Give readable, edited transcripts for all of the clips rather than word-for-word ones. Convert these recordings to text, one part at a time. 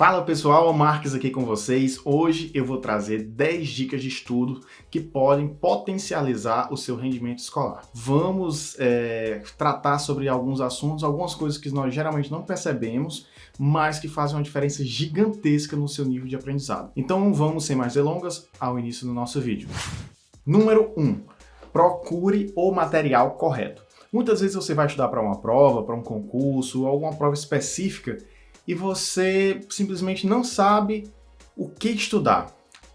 Fala pessoal, Marques aqui com vocês. Hoje eu vou trazer 10 dicas de estudo que podem potencializar o seu rendimento escolar. Vamos tratar sobre alguns assuntos, algumas coisas que nós geralmente não percebemos, mas que fazem uma diferença gigantesca no seu nível de aprendizado. Então vamos, sem mais delongas, ao início do nosso vídeo. Número 1. Procure o material correto. Muitas vezes você vai estudar para uma prova, para um concurso, alguma prova específica, e você simplesmente não sabe o que estudar.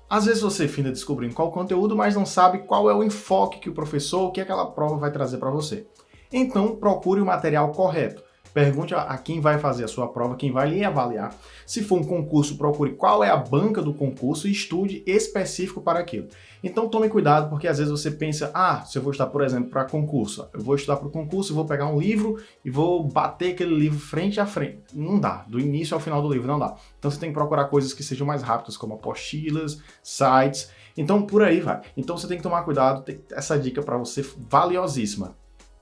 Às vezes você finda descobrindo qual o conteúdo, mas não sabe qual é o enfoque que o professor, o que aquela prova vai trazer para você. Então, procure o material correto. Pergunte a quem vai fazer a sua prova, quem vai lhe avaliar. Se for um concurso, procure qual é a banca do concurso e estude específico para aquilo. Então tome cuidado, porque às vezes você pensa, se eu vou estudar, por exemplo, para concurso, eu vou estudar para o concurso, vou pegar um livro e vou bater aquele livro frente a frente. Não dá, do início ao final do livro não dá. Então você tem que procurar coisas que sejam mais rápidas, como apostilas, sites, então por aí vai. Então você tem que tomar cuidado, essa dica para você valiosíssima.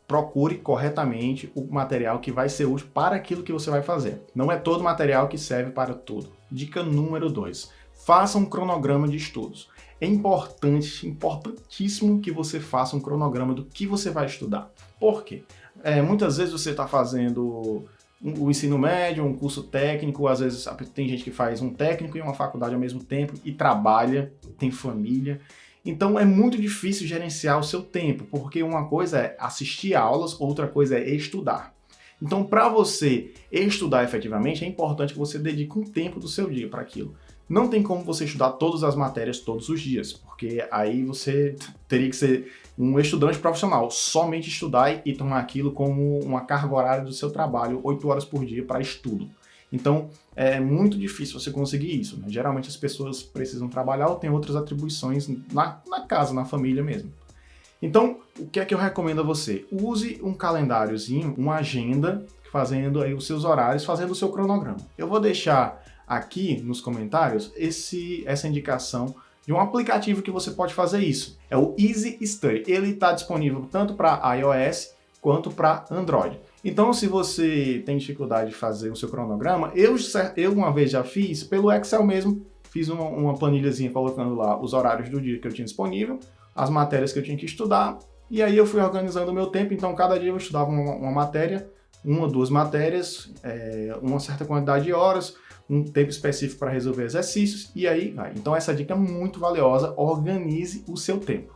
Procure corretamente o material que vai ser útil para aquilo que você vai fazer. Não é todo material que serve para tudo. Dica número 2. Faça um cronograma de estudos. É importantíssimo que você faça um cronograma do que você vai estudar. Por quê? Muitas vezes você está fazendo o ensino médio, um curso técnico, às vezes tem gente que faz um técnico e uma faculdade ao mesmo tempo e trabalha, tem família. Então é muito difícil gerenciar o seu tempo, porque uma coisa é assistir aulas, outra coisa é estudar. Então, para você estudar efetivamente, é importante que você dedique um tempo do seu dia para aquilo. Não tem como você estudar todas as matérias todos os dias, porque aí você teria que ser um estudante profissional, somente estudar e tomar aquilo como uma carga horária do seu trabalho, 8 horas por dia para estudo. Então, é muito difícil você conseguir isso, né? Geralmente as pessoas precisam trabalhar ou têm outras atribuições na casa, na família mesmo. Então, o que é que eu recomendo a você? Use um calendáriozinho, uma agenda, fazendo aí os seus horários, fazendo o seu cronograma. Eu vou deixar aqui nos comentários essa indicação de um aplicativo que você pode fazer isso. É o Easy Study. Ele está disponível tanto para iOS quanto para Android. Então, se você tem dificuldade de fazer o seu cronograma, eu uma vez já fiz pelo Excel mesmo, fiz uma planilhazinha colocando lá os horários do dia que eu tinha disponível, as matérias que eu tinha que estudar, e aí eu fui organizando o meu tempo, então cada dia eu estudava uma matéria, 1 ou 2 matérias, uma certa quantidade de horas, um tempo específico para resolver exercícios, e aí vai. Então essa dica é muito valiosa, organize o seu tempo.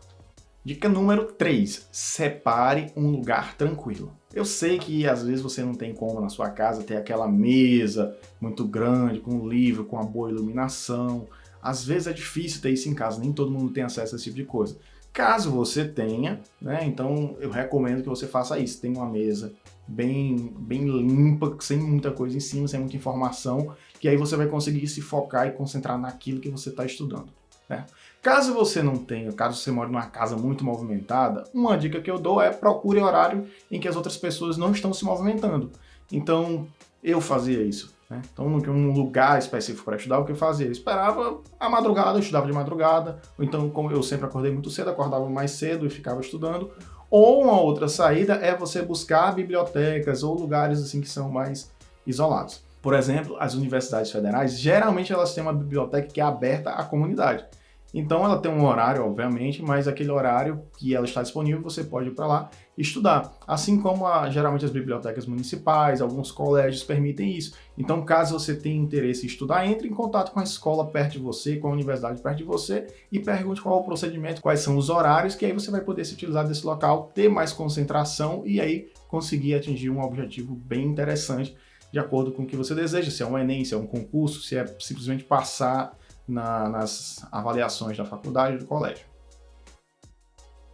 Dica número 3, separe um lugar tranquilo. Eu sei que às vezes você não tem como na sua casa ter aquela mesa muito grande, com um livro, com uma boa iluminação. Às vezes é difícil ter isso em casa, nem todo mundo tem acesso a esse tipo de coisa. Caso você tenha, né, então eu recomendo que você faça isso. Tenha uma mesa bem limpa, sem muita coisa em cima, sem muita informação, que aí você vai conseguir se focar e concentrar naquilo que você está estudando, né? Caso você não tenha, caso você mora numa casa muito movimentada, uma dica que eu dou é procure horário em que as outras pessoas não estão se movimentando. Então, eu fazia isso, né? Então, num lugar específico para estudar, o que eu fazia? Eu esperava a madrugada, eu estudava de madrugada, ou então, como eu sempre acordei muito cedo, acordava mais cedo e ficava estudando. Ou uma outra saída é você buscar bibliotecas ou lugares assim que são mais isolados. Por exemplo, as universidades federais, geralmente elas têm uma biblioteca que é aberta à comunidade. Então ela tem um horário, obviamente, mas aquele horário que ela está disponível, você pode ir para lá e estudar. Assim como geralmente as bibliotecas municipais, alguns colégios permitem isso. Então, caso você tenha interesse em estudar, entre em contato com a escola perto de você, com a universidade perto de você e pergunte qual é o procedimento, quais são os horários, que aí você vai poder se utilizar desse local, ter mais concentração e aí conseguir atingir um objetivo bem interessante de acordo com o que você deseja, se é um Enem, se é um concurso, se é simplesmente passar nas avaliações da faculdade e do colégio.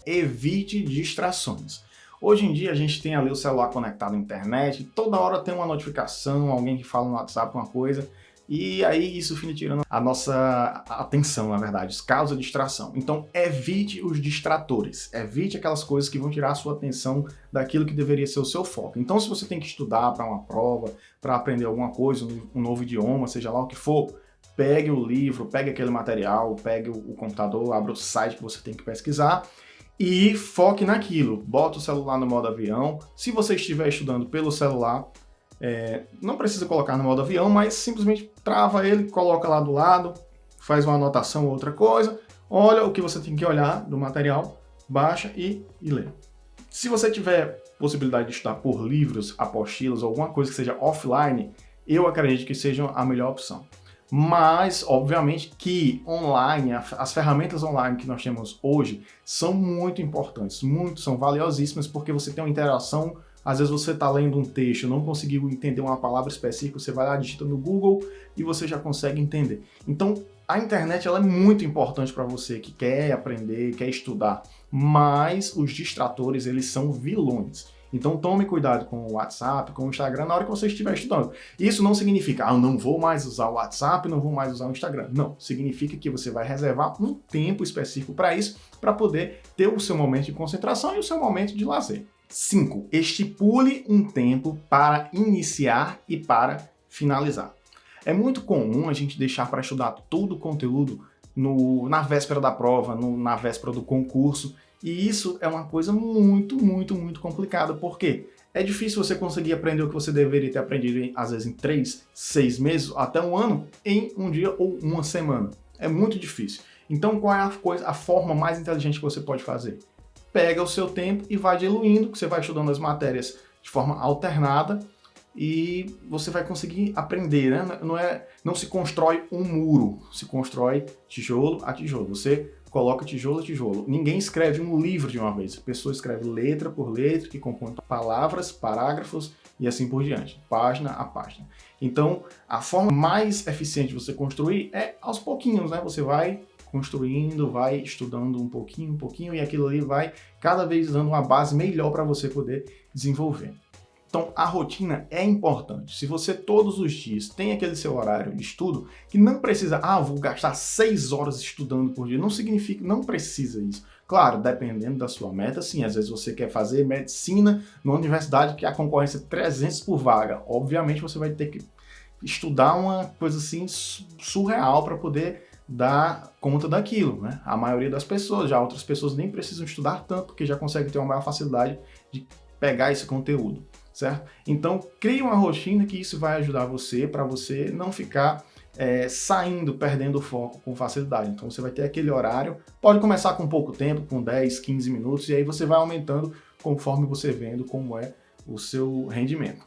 Evite distrações. Hoje em dia a gente tem ali o celular conectado à internet, toda hora tem uma notificação, alguém que fala no WhatsApp uma coisa, e aí isso fica tirando a nossa atenção, na verdade, causa distração. Então evite os distratores, evite aquelas coisas que vão tirar a sua atenção daquilo que deveria ser o seu foco. Então se você tem que estudar para uma prova, para aprender alguma coisa, um novo idioma, seja lá o que for, pegue o livro, pegue aquele material, pegue o computador, abra o site que você tem que pesquisar e foque naquilo. Bota o celular no modo avião. Se você estiver estudando pelo celular, Não precisa colocar no modo avião, mas simplesmente trava ele, coloca lá do lado, faz uma anotação ou outra coisa, olha o que você tem que olhar do material, baixa e lê. Se você tiver possibilidade de estudar por livros, apostilas, alguma coisa que seja offline, eu acredito que seja a melhor opção. Mas, obviamente, que online, as ferramentas online que nós temos hoje são muito importantes, são valiosíssimas, porque você tem uma interação. Às vezes você está lendo um texto, não conseguiu entender uma palavra específica, você vai lá, digita no Google e você já consegue entender. Então, a internet ela é muito importante para você que quer aprender, quer estudar, mas os distratores, eles são vilões. Então tome cuidado com o WhatsApp, com o Instagram na hora que você estiver estudando. Isso não significa, eu não vou mais usar o WhatsApp, não vou mais usar o Instagram. Não, significa que você vai reservar um tempo específico para isso, para poder ter o seu momento de concentração e o seu momento de lazer. 5. Estipule um tempo para iniciar e para finalizar. É muito comum a gente deixar para estudar todo o conteúdo na véspera da prova, na véspera do concurso, e isso é uma coisa muito complicada, porque é difícil você conseguir aprender o que você deveria ter aprendido, às vezes em 3, 6 meses, até um ano, em um dia ou uma semana. É muito difícil. Então, qual é a forma mais inteligente que você pode fazer? Pega o seu tempo e vai diluindo, que você vai estudando as matérias de forma alternada e você vai conseguir aprender, né? Não se constrói um muro, se constrói tijolo a tijolo. Você coloca tijolo a tijolo. Ninguém escreve um livro de uma vez. A pessoa escreve letra por letra, que compõe palavras, parágrafos e assim por diante, página a página. Então, a forma mais eficiente de você construir é aos pouquinhos, né? Você vai construindo, vai estudando um pouquinho, e aquilo ali vai cada vez dando uma base melhor para você poder desenvolver. Então, a rotina é importante. Se você todos os dias tem aquele seu horário de estudo, que não precisa, vou gastar 6 horas estudando por dia, não significa, não precisa isso. Claro, dependendo da sua meta, sim, às vezes você quer fazer medicina numa universidade que a concorrência é 300 por vaga. Obviamente você vai ter que estudar uma coisa assim surreal para poder dar conta daquilo, né? A maioria das pessoas, já outras pessoas nem precisam estudar tanto, porque já conseguem ter uma maior facilidade de pegar esse conteúdo, certo? Então, crie uma rotina que isso vai ajudar você, para você não ficar perdendo o foco com facilidade. Então, você vai ter aquele horário, pode começar com pouco tempo, com 10, 15 minutos, e aí você vai aumentando conforme você vendo como é o seu rendimento.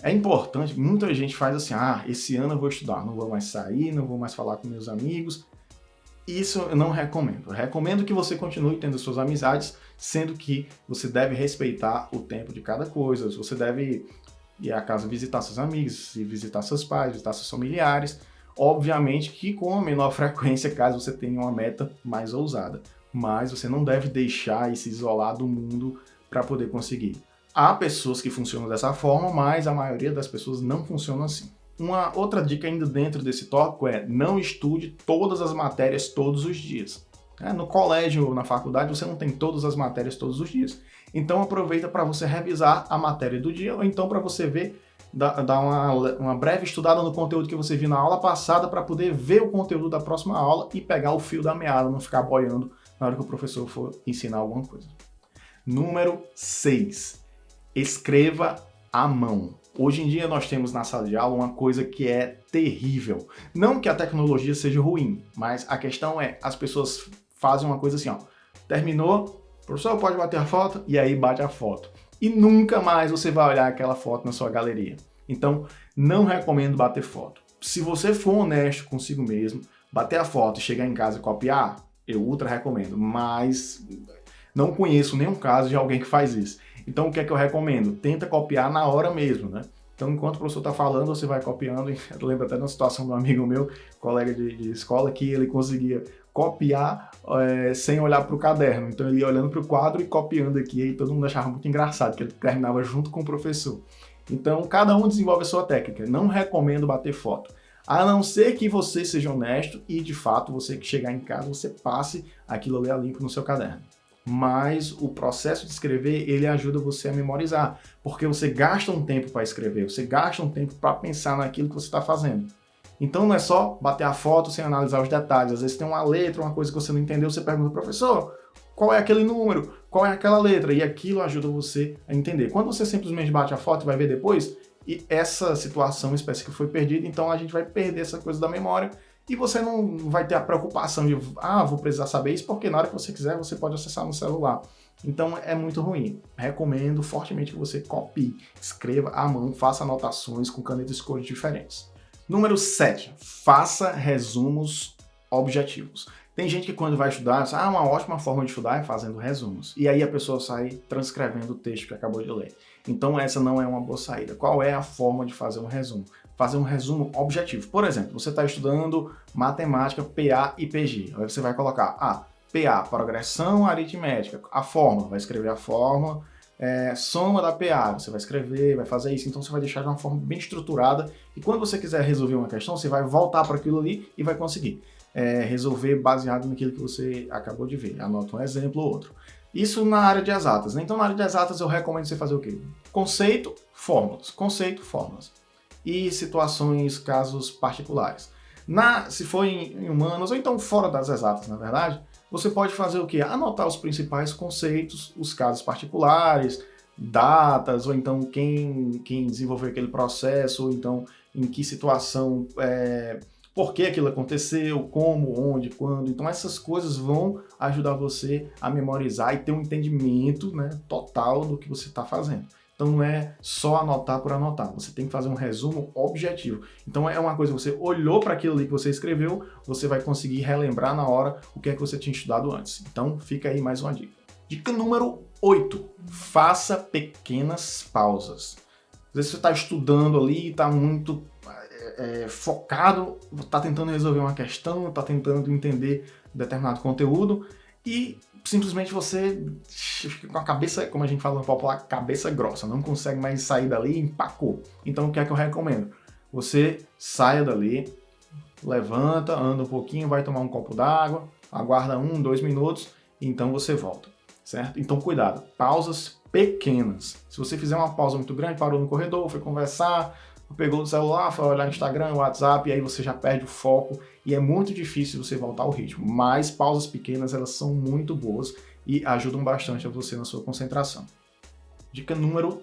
É importante, muita gente faz assim, esse ano eu vou estudar, não vou mais sair, não vou mais falar com meus amigos. Isso eu não recomendo. Eu recomendo que você continue tendo suas amizades, sendo que você deve respeitar o tempo de cada coisa. Você deve ir à casa visitar seus amigos, visitar seus pais, visitar seus familiares. Obviamente que com a menor frequência, caso você tenha uma meta mais ousada. Mas você não deve deixar e se isolar do mundo para poder conseguir. Há pessoas que funcionam dessa forma, mas a maioria das pessoas não funciona assim. Uma outra dica ainda dentro desse tópico é não estude todas as matérias todos os dias. No colégio ou na faculdade você não tem todas as matérias todos os dias. Então aproveita para você revisar a matéria do dia ou então para você ver, dar uma breve estudada no conteúdo que você viu na aula passada para poder ver o conteúdo da próxima aula e pegar o fio da meada, não ficar boiando na hora que o professor for ensinar alguma coisa. Número 6. Escreva à mão. Hoje em dia nós temos na sala de aula uma coisa que é terrível. Não que a tecnologia seja ruim, mas a questão é, as pessoas fazem uma coisa assim, terminou, professor, pode bater a foto? E aí bate a foto. E nunca mais você vai olhar aquela foto na sua galeria. Então, não recomendo bater foto. Se você for honesto consigo mesmo, bater a foto e chegar em casa e copiar, eu ultra recomendo, mas não conheço nenhum caso de alguém que faz isso. Então, o que é que eu recomendo? Tenta copiar na hora mesmo, né? Então, enquanto o professor está falando, você vai copiando. Eu lembro até de uma situação de um amigo meu, colega de escola, que ele conseguia copiar sem olhar para o caderno. Então, ele ia olhando para o quadro e copiando aqui. E todo mundo achava muito engraçado, porque ele terminava junto com o professor. Então, cada um desenvolve a sua técnica. Não recomendo bater foto. A não ser que você seja honesto e, de fato, você que chegar em casa, você passe aquilo ali a limpo no seu caderno. Mas o processo de escrever, ele ajuda você a memorizar, porque você gasta um tempo para escrever, você gasta um tempo para pensar naquilo que você está fazendo. Então não é só bater a foto sem analisar os detalhes. Às vezes tem uma letra, uma coisa que você não entendeu, você pergunta, professor, qual é aquele número? Qual é aquela letra? E aquilo ajuda você a entender. Quando você simplesmente bate a foto e vai ver depois, e essa situação específica foi perdida, então a gente vai perder essa coisa da memória e você não vai ter a preocupação de, vou precisar saber isso, porque na hora que você quiser você pode acessar no celular. Então é muito ruim. Recomendo fortemente que você copie, escreva à mão, faça anotações com canetas de cores diferentes. Número 7. Faça resumos objetivos. Tem gente que quando vai estudar, uma ótima forma de estudar é fazendo resumos. E aí a pessoa sai transcrevendo o texto que acabou de ler. Então essa não é uma boa saída. Qual é a forma de fazer um resumo? Fazer um resumo objetivo. Por exemplo, você está estudando matemática, PA e PG. Aí você vai colocar, PA, progressão aritmética, a fórmula, vai escrever a fórmula, soma da PA, você vai escrever, vai fazer isso, então você vai deixar de uma forma bem estruturada e quando você quiser resolver uma questão, você vai voltar para aquilo ali e vai conseguir resolver baseado naquilo que você acabou de ver. Anota um exemplo ou outro. Isso na área de exatas, né? Então na área de exatas eu recomendo você fazer o quê? Conceito, fórmulas. E situações, casos particulares. Se for em humanas, ou então fora das exatas, na verdade, você pode fazer o quê? Anotar os principais conceitos, os casos particulares, datas, ou então quem desenvolveu aquele processo, ou então em que situação, por que aquilo aconteceu, como, onde, quando. Então essas coisas vão ajudar você a memorizar e ter um entendimento, né, total do que você está fazendo. Então não é só anotar por anotar, você tem que fazer um resumo objetivo. Então é uma coisa, você olhou para aquilo ali que você escreveu, você vai conseguir relembrar na hora o que é que você tinha estudado antes. Então fica aí mais uma dica. Dica número 8, faça pequenas pausas. Às vezes você está estudando ali, está muito focado, está tentando resolver uma questão, está tentando entender determinado conteúdo e simplesmente você fica com a cabeça, como a gente fala no popular, cabeça grossa, não consegue mais sair dali e empacou. Então o que é que eu recomendo? Você saia dali, levanta, anda um pouquinho, vai tomar um copo d'água, aguarda 1, 2 minutos e então você volta, certo? Então cuidado, pausas pequenas. Se você fizer uma pausa muito grande, parou no corredor, foi conversar, pegou o celular, foi olhar no Instagram, WhatsApp, e aí você já perde o foco e é muito difícil você voltar ao ritmo. Mas pausas pequenas, elas são muito boas e ajudam bastante a você na sua concentração. Dica número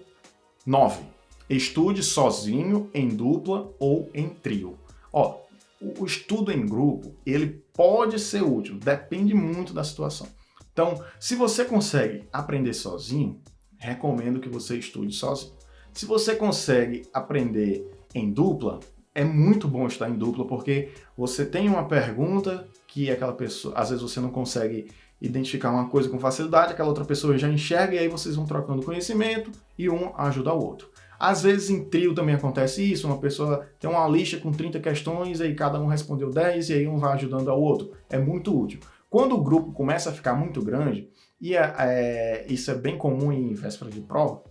9. Estude sozinho, em dupla ou em trio. O estudo em grupo, ele pode ser útil, depende muito da situação. Então, se você consegue aprender sozinho, recomendo que você estude sozinho. Se você consegue aprender em dupla, é muito bom estar em dupla, porque você tem uma pergunta que aquela pessoa, às vezes você não consegue identificar uma coisa com facilidade, aquela outra pessoa já enxerga e aí vocês vão trocando conhecimento e um ajuda o outro. Às vezes em trio também acontece isso, uma pessoa tem uma lista com 30 questões e aí cada um respondeu 10 e aí um vai ajudando ao outro. É muito útil. Quando o grupo começa a ficar muito grande, e isso é bem comum em véspera de prova,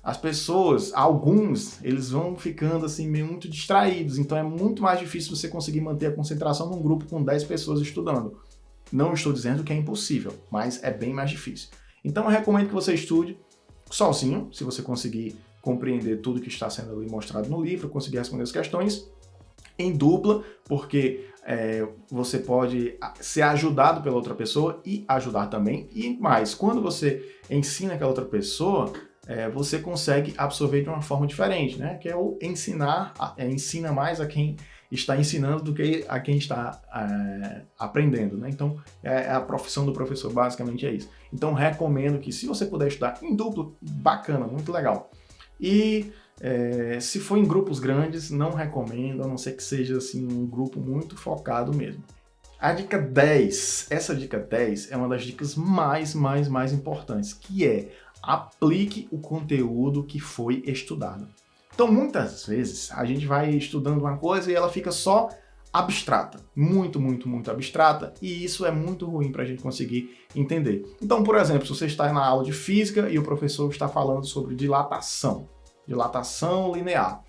as pessoas, alguns, eles vão ficando assim meio muito distraídos, então é muito mais difícil você conseguir manter a concentração num grupo com 10 pessoas estudando. Não estou dizendo que é impossível, mas é bem mais difícil. Então eu recomendo que você estude sozinho, se você conseguir compreender tudo que está sendo ali mostrado no livro, conseguir responder as questões, em dupla, porque você pode ser ajudado pela outra pessoa e ajudar também, e mais, quando você ensina aquela outra pessoa, você consegue absorver de uma forma diferente, né? Que é o ensinar, ensina mais a quem está ensinando do que a quem está aprendendo, né? Então, a profissão do professor basicamente é isso. Então, recomendo que se você puder estudar em duplo, bacana, muito legal. E se for em grupos grandes, não recomendo, a não ser que seja assim, um grupo muito focado mesmo. A dica 10, essa dica 10 é uma das dicas mais importantes, que é aplique o conteúdo que foi estudado. Então, muitas vezes, a gente vai estudando uma coisa e ela fica só abstrata, muito abstrata, e isso é muito ruim para a gente conseguir entender. Então, por exemplo, se você está na aula de física e o professor está falando sobre dilatação linear,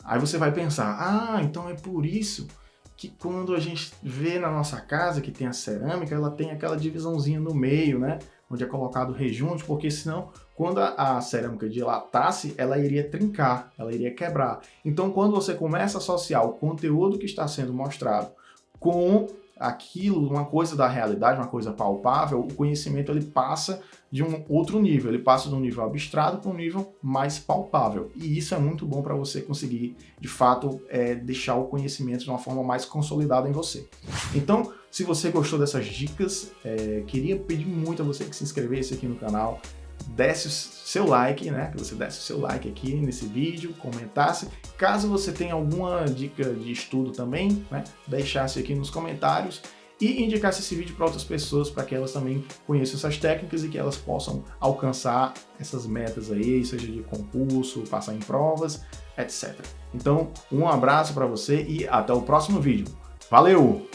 aí você vai pensar, então é por isso que quando a gente vê na nossa casa que tem a cerâmica, ela tem aquela divisãozinha no meio, né? Onde é colocado rejunte, porque senão, quando a cerâmica dilatasse, ela iria trincar, ela iria quebrar. Então, quando você começa a associar o conteúdo que está sendo mostrado com aquilo, uma coisa da realidade, uma coisa palpável, o conhecimento ele passa de um outro nível, ele passa de um nível abstrato para um nível mais palpável. E isso é muito bom para você conseguir, de fato, deixar o conhecimento de uma forma mais consolidada em você. Então, se você gostou dessas dicas, queria pedir muito a você que se inscrevesse aqui no canal, desse o seu like, né? Que você desse o seu like aqui nesse vídeo, comentasse. Caso você tenha alguma dica de estudo também, né? Deixasse aqui nos comentários e indicasse esse vídeo para outras pessoas, para que elas também conheçam essas técnicas e que elas possam alcançar essas metas aí, seja de concurso, passar em provas, etc. Então, um abraço para você e até o próximo vídeo. Valeu!